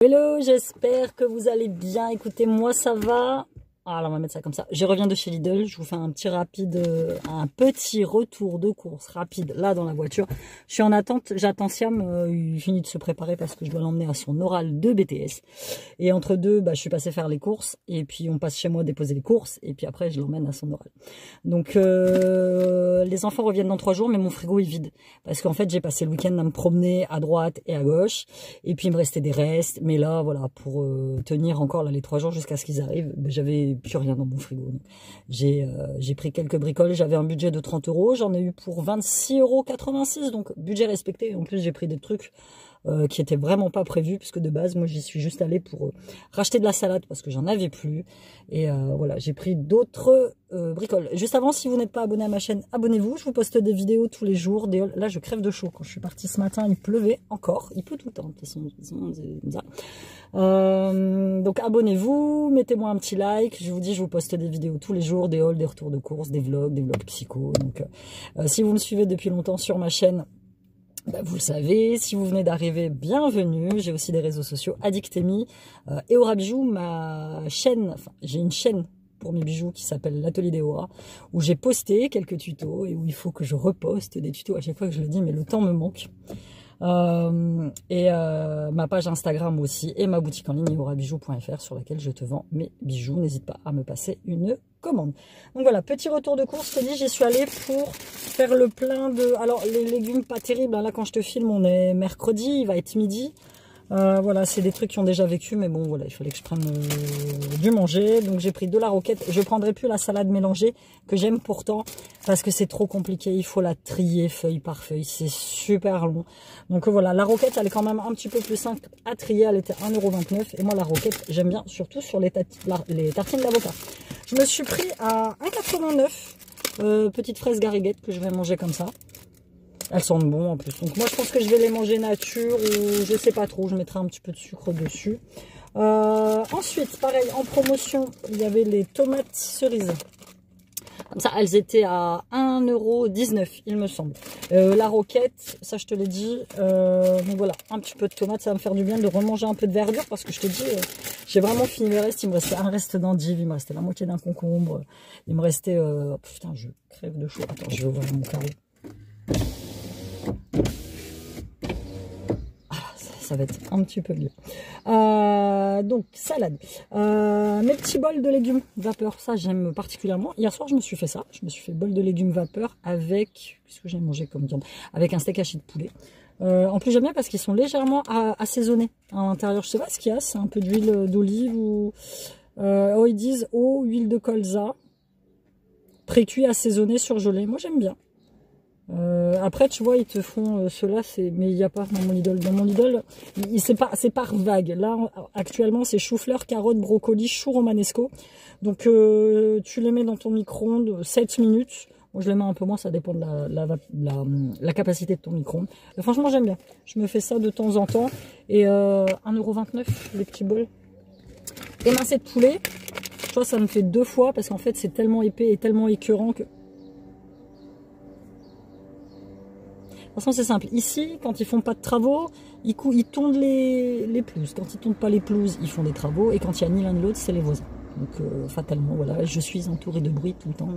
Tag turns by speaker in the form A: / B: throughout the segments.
A: Hello, j'espère que vous allez bien. Écoutez, moi ça va. Alors on va mettre ça comme ça. Je reviens de chez Lidl, je vous fais un petit retour de course rapide là dans la voiture. Je suis en attente, j'attends Siam, il finit de se préparer parce que je dois l'emmener à son oral de BTS. Et entre deux, je suis passée faire les courses et puis on passe chez moi déposer les courses et puis après je l'emmène à son oral. Donc les enfants reviennent dans 3 jours mais mon frigo est vide parce qu'en fait j'ai passé le week-end à me promener à droite et à gauche et puis il me restait des restes. Mais là voilà, pour tenir encore là, les 3 jours jusqu'à ce qu'ils arrivent, j'avais plus rien dans mon frigo. J'ai pris quelques bricoles, j'avais un budget de 30 €, j'en ai eu pour 26,86 €, donc budget respecté. En plus j'ai pris des trucs qui étaient vraiment pas prévus, puisque de base moi j'y suis juste allée pour racheter de la salade parce que j'en avais plus. Et voilà, j'ai pris d'autres bricoles. Juste avant, si vous n'êtes pas abonné à ma chaîne, abonnez-vous, je vous poste des vidéos tous les jours. Là je crève de chaud, quand je suis partie ce matin il pleuvait encore, il pleut tout le temps de toute façon, c'est comme ça. Donc abonnez-vous, mettez-moi un petit like, je vous dis je vous poste des vidéos tous les jours, des hauls, des retours de course, des vlogs psycho. Donc si vous me suivez depuis longtemps sur ma chaîne, vous le savez. Si vous venez d'arriver, bienvenue. J'ai aussi des réseaux sociaux, Addictemi, Eora Bijoux, ma chaîne, enfin j'ai une chaîne pour mes bijoux qui s'appelle l'Atelier d'Eora, où j'ai posté quelques tutos et où il faut que je reposte des tutos à chaque fois que je le dis, mais le temps me manque. Ma page Instagram aussi et ma boutique en ligne eorabijou.fr sur laquelle je te vends mes bijoux. N'hésite pas à me passer une commande. Donc voilà, petit retour de course. Je te dis, j'y suis allée pour faire le plein de... Alors les légumes pas terribles, hein. Là quand je te filme on est mercredi, il va être midi. Voilà, c'est des trucs qui ont déjà vécu, mais bon, voilà, il fallait que je prenne du manger. Donc j'ai pris de la roquette. Je prendrai plus la salade mélangée, que j'aime pourtant, parce que c'est trop compliqué. Il faut la trier feuille par feuille, c'est super long. Donc voilà, la roquette, elle est quand même un petit peu plus simple à trier. Elle était 1,29 €. Et moi, la roquette, j'aime bien, surtout sur les tartines d'avocat. Je me suis pris à 1,89 €, petite fraise gariguette que je vais manger comme ça. Elles sentent bon en plus. Donc moi je pense que je vais les manger nature ou je sais pas trop. Je mettrai un petit peu de sucre dessus. Ensuite, pareil, en promotion, il y avait les tomates cerises. Comme ça, elles étaient à 1,19 € il me semble. La roquette, ça je te l'ai dit. Donc voilà, un petit peu de tomates, ça va me faire du bien de remanger un peu de verdure parce que je te dis, j'ai vraiment fini mes restes. Il me restait un reste d'endive, il me restait la moitié d'un concombre. Il me restait... putain, je crève de chaud. Attends, je vais ouvrir mon carreau. Ça va être un petit peu mieux. Donc salade, mes petits bols de légumes vapeur, ça j'aime particulièrement. Hier soir je me suis fait ça, je me suis fait bol de légumes vapeur avec, qu'est-ce que j'ai mangé comme viande, avec un steak haché de poulet. En plus j'aime bien parce qu'ils sont légèrement assaisonnés à l'intérieur. Je sais pas ce qu'il y a, c'est un peu d'huile d'olive ou ils disent eau, huile de colza, pré-cuit, assaisonné, surgelé. Moi j'aime bien. Après tu vois ils te font cela, mais il n'y a pas dans mon Lidl. Dans mon Lidl c'est par vague. Là actuellement c'est chou-fleur, carottes, brocoli, chou romanesco. Donc tu les mets dans ton micro-ondes 7 minutes. Moi je les mets un peu moins, ça dépend de la capacité de ton micro-ondes. Franchement j'aime bien, je me fais ça de temps en temps. Et 1,29 € les petits bols. Émincé de poulet, je vois ça me fait 2 fois parce qu'en fait c'est tellement épais et tellement écœurant que... De toute façon, c'est simple. Ici, quand ils font pas de travaux, ils tondent les pelouses. Quand ils tondent pas les pelouses, ils font des travaux. Et quand il n'y a ni l'un ni l'autre, c'est les voisins. Donc, fatalement, voilà, je suis entourée de bruit tout le temps.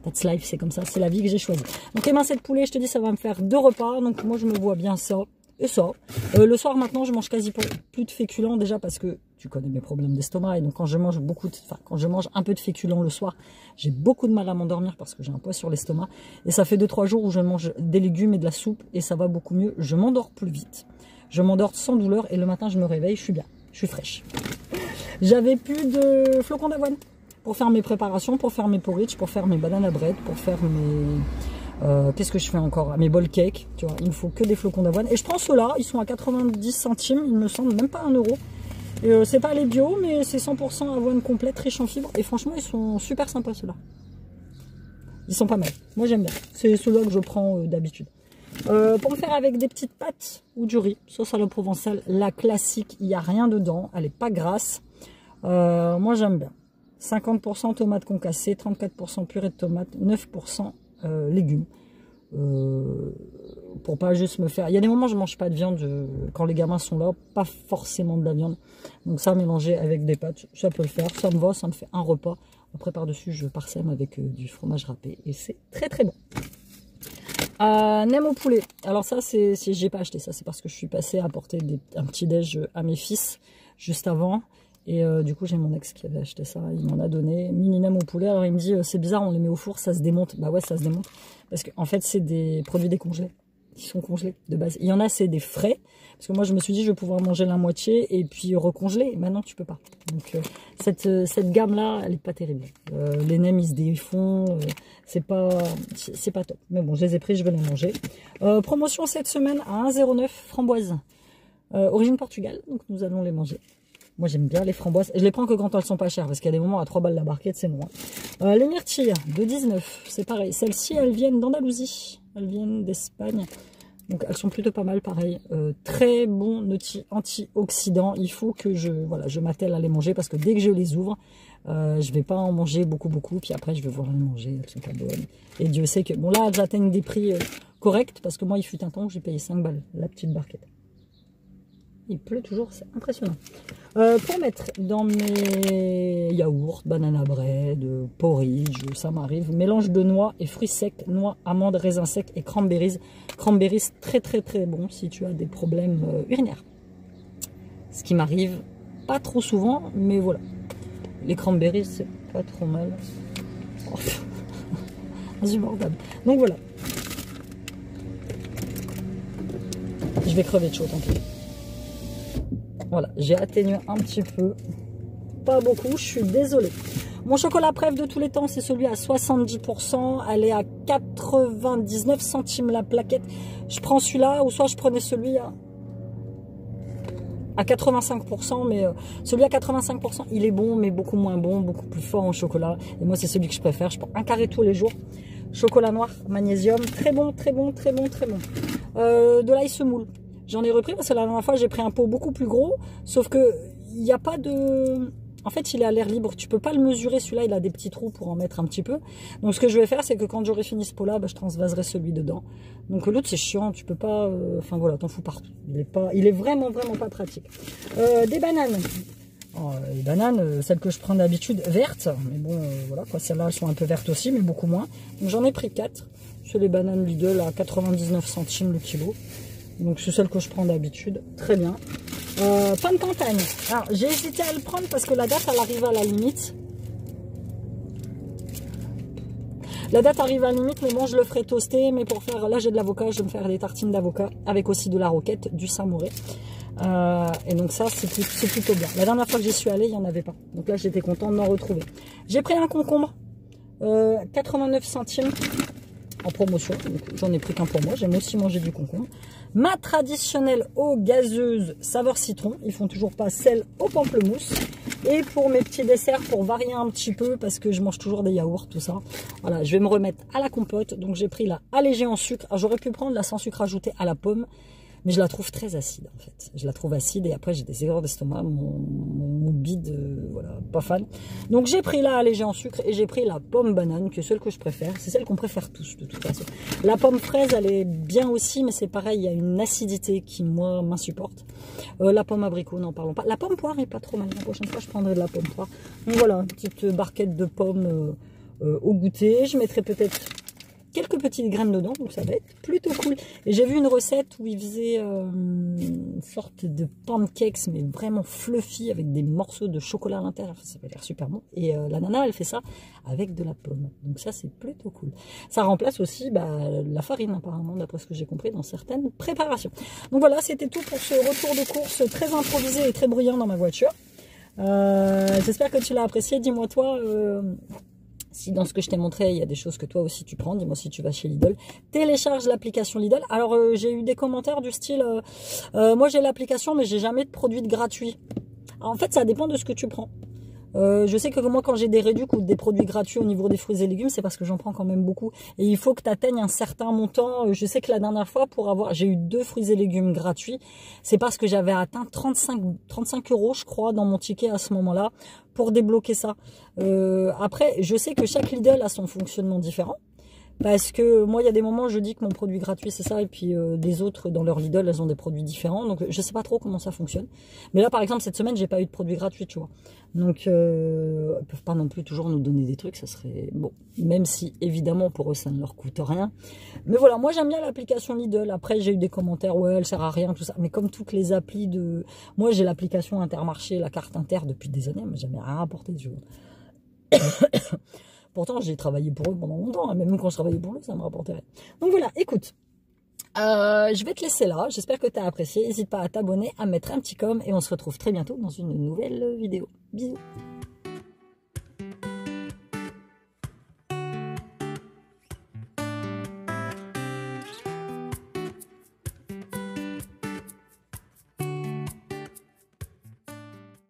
A: That's life, c'est comme ça. C'est la vie que j'ai choisie. Donc, émincé de poulet, je te dis, ça va me faire 2 repas. Donc, moi, je me vois bien ça et ça. Le soir, maintenant, je mange quasi plus de féculents. Déjà parce que tu connais mes problèmes d'estomac. Et donc, quand je mange quand je mange un peu de féculents le soir, j'ai beaucoup de mal à m'endormir parce que j'ai un poids sur l'estomac. Et ça fait 2-3 jours où je mange des légumes et de la soupe et ça va beaucoup mieux. Je m'endors plus vite. Je m'endors sans douleur et le matin, je me réveille, je suis bien. Je suis fraîche. J'avais plus de flocons d'avoine pour faire mes préparations, pour faire mes porridge, pour faire mes banana bread, pour faire mes... qu'est-ce que je fais encore? Mes bol cake, tu vois, il me faut que des flocons d'avoine. Et je prends ceux-là, ils sont à 90 centimes, il me semble, même pas 1 €. C'est pas les bio, mais c'est 100% avoine complète, riche en fibres. Et franchement, ils sont super sympas ceux-là. Ils sont pas mal. Moi, j'aime bien. C'est ceux-là que je prends d'habitude. Pour me faire avec des petites pâtes ou du riz, sauce à la provençale, la classique, il n'y a rien dedans, elle est pas grasse. Moi, j'aime bien. 50% tomates concassées, 34% purée de tomates, 9% légumes. pour pas juste me faire... Il y a des moments où je mange pas de viande quand les gamins sont là, pas forcément de la viande. Donc ça, mélanger avec des pâtes, ça peut le faire, ça me va, ça me fait un repas. Après, par-dessus, je parsème avec du fromage râpé et c'est très très bon. Nem au poulet. Alors ça, j'ai pas acheté ça, c'est parce que je suis passée à apporter un petit déj à mes fils juste avant. Et du coup, j'ai mon ex qui avait acheté ça, il m'en a donné. Mini nem au poulet. Alors il me dit, c'est bizarre, on les met au four, ça se démonte. Bah ouais, ça se démonte. Parce qu'en fait, c'est des produits décongelés. Ils sont congelés de base. Il y en a, c'est des frais. Parce que moi, je me suis dit, je vais pouvoir manger la moitié et puis recongeler. Maintenant, tu peux pas. Donc, cette gamme-là, elle est pas terrible. Les nems, ils se défont. C'est pas top. Mais bon, je les ai pris, je vais les manger. Promotion cette semaine à 1,09 framboises. Origine Portugal. Donc, nous allons les manger. Moi, j'aime bien les framboises. Je les prends que quand elles sont pas chères. Parce qu'il y a des moments à 3 balles la barquette, c'est non. Les myrtilles de 19. C'est pareil. Celles-ci, elles viennent d'Andalousie. Elles viennent d'Espagne. Donc elles sont plutôt pas mal, pareil. Très bon antioxydant. Il faut que je m'attelle à les manger parce que dès que je les ouvre, je vais pas en manger beaucoup. Puis après, je vais voir les manger. Elles sont pas bonnes. Et Dieu sait que... Bon, là, elles atteignent des prix corrects parce que moi, il fut un temps où j'ai payé 5 balles la petite barquette. Il pleut toujours, c'est impressionnant. Pour mettre dans mes yaourts, banana bread, porridge, ça m'arrive. Mélange de noix et fruits secs, noix, amandes, raisins secs et cranberries. Cranberries, très très très bon si tu as des problèmes urinaires. Ce qui m'arrive pas trop souvent, mais voilà. Les cranberries, c'est pas trop mal. Oh, insupportable. Donc voilà. Je vais crever de chaud, tant pis. Voilà, j'ai atténué un petit peu. Pas beaucoup, je suis désolée. Mon chocolat préf de tous les temps, c'est celui à 70%. Elle est à 99 centimes la plaquette. Je prends celui-là, ou soit je prenais celui à 85%. Mais celui à 85%, il est bon, mais beaucoup moins bon, beaucoup plus fort en chocolat. Et moi, c'est celui que je préfère. Je prends un carré tous les jours. Chocolat noir, magnésium. Très bon, très bon, très bon, très bon. De l'ail semoule. J'en ai repris parce que la dernière fois, j'ai pris un pot beaucoup plus gros. Sauf que il n'y a pas de... En fait, il est à l'air libre. Tu peux pas le mesurer. Celui-là, il a des petits trous pour en mettre un petit peu. Donc, ce que je vais faire, c'est que quand j'aurai fini ce pot-là, je transvaserai celui dedans. Donc, l'autre, c'est chiant. Tu peux pas... Enfin, voilà, t'en fous partout. Il est vraiment, vraiment pas pratique. Des bananes. Oh, les bananes, celles que je prends d'habitude, vertes. Mais bon, voilà, quoi. Celles-là, elles sont un peu vertes aussi, mais beaucoup moins. Donc, j'en ai pris 4. C'est les bananes Lidl à 99 centimes le kilo. Donc, c'est celle que je prends d'habitude. Très bien. Pain de campagne. Alors, j'ai hésité à le prendre parce que la date, elle arrive à la limite. La date arrive à la limite, mais bon, je le ferai toaster. Mais pour faire... Là, j'ai de l'avocat. Je vais me faire des tartines d'avocat avec aussi de la roquette, du Saint-Mauré. Et donc ça, c'est plutôt bien. La dernière fois que j'y suis allée, il n'y en avait pas. Donc là, j'étais contente d'en retrouver. J'ai pris un concombre. 89 centimes. En promotion, j'en ai pris qu'un pour moi, j'aime aussi manger du concombre. Ma traditionnelle eau gazeuse saveur citron, ils font toujours pas celle au pamplemousse. Et pour mes petits desserts, pour varier un petit peu, parce que je mange toujours des yaourts, tout ça. Voilà, je vais me remettre à la compote, donc j'ai pris la allégée en sucre. J'aurais pu prendre la sans sucre ajouté à la pomme, mais je la trouve très acide en fait. Je la trouve acide et après j'ai des erreurs d'estomac, mon bide, voilà, pas fan. Donc j'ai pris la allégée en sucre et j'ai pris la pomme banane, qui est celle que je préfère. C'est celle qu'on préfère tous de toute façon. La pomme fraise, elle est bien aussi, mais c'est pareil, il y a une acidité qui moi m'insupporte. La pomme abricot, n'en parlons pas. La pomme poire est pas trop mal. La prochaine fois, je prendrai de la pomme poire. Donc voilà, une petite barquette de pommes au goûter. Je mettrai peut-être quelques petites graines dedans, donc ça va être plutôt cool. Et j'ai vu une recette où ils faisaient une sorte de pancakes, mais vraiment fluffy, avec des morceaux de chocolat à l'intérieur. Ça va l'air super bon. Et la nana, elle fait ça avec de la pomme. Donc ça, c'est plutôt cool. Ça remplace aussi la farine, apparemment, d'après ce que j'ai compris, dans certaines préparations. Donc voilà, c'était tout pour ce retour de course très improvisé et très bruyant dans ma voiture. J'espère que tu l'as apprécié. Dis-moi toi... si dans ce que je t'ai montré, il y a des choses que toi aussi tu prends, dis-moi si tu vas chez Lidl. Télécharge l'application Lidl. Alors, j'ai eu des commentaires du style, moi j'ai l'application, mais j'ai jamais de produits gratuits. Alors, en fait, ça dépend de ce que tu prends. Je sais que moi, quand j'ai des réducs ou des produits gratuits au niveau des fruits et légumes, c'est parce que j'en prends quand même beaucoup. Et il faut que tu atteignes un certain montant. Je sais que la dernière fois, j'ai eu 2 fruits et légumes gratuits. C'est parce que j'avais atteint 35 €, je crois, dans mon ticket à ce moment-là, pour débloquer ça. Après, je sais que chaque Lidl a son fonctionnement différent. Parce que moi, il y a des moments, je dis que mon produit gratuit, c'est ça, et puis des autres, dans leur Lidl, elles ont des produits différents. Donc, je sais pas trop comment ça fonctionne. Mais là, par exemple, cette semaine, j'ai pas eu de produit gratuit, tu vois. Donc, ils peuvent pas non plus toujours nous donner des trucs, ça serait... Bon, même si, évidemment, pour eux, ça ne leur coûte rien. Mais voilà, moi, j'aime bien l'application Lidl. Après, j'ai eu des commentaires, ouais, elle sert à rien, tout ça. Mais comme toutes les applis de... Moi, j'ai l'application Intermarché, la carte Inter, depuis des années, mais jamais rien rapporté, tu vois. Pourtant, j'ai travaillé pour eux pendant longtemps, hein. Même quand je travaillais pour eux, ça me rapportait rien. Donc voilà, écoute, je vais te laisser là. J'espère que tu as apprécié. N'hésite pas à t'abonner, à mettre un petit com et on se retrouve très bientôt dans une nouvelle vidéo. Bisous.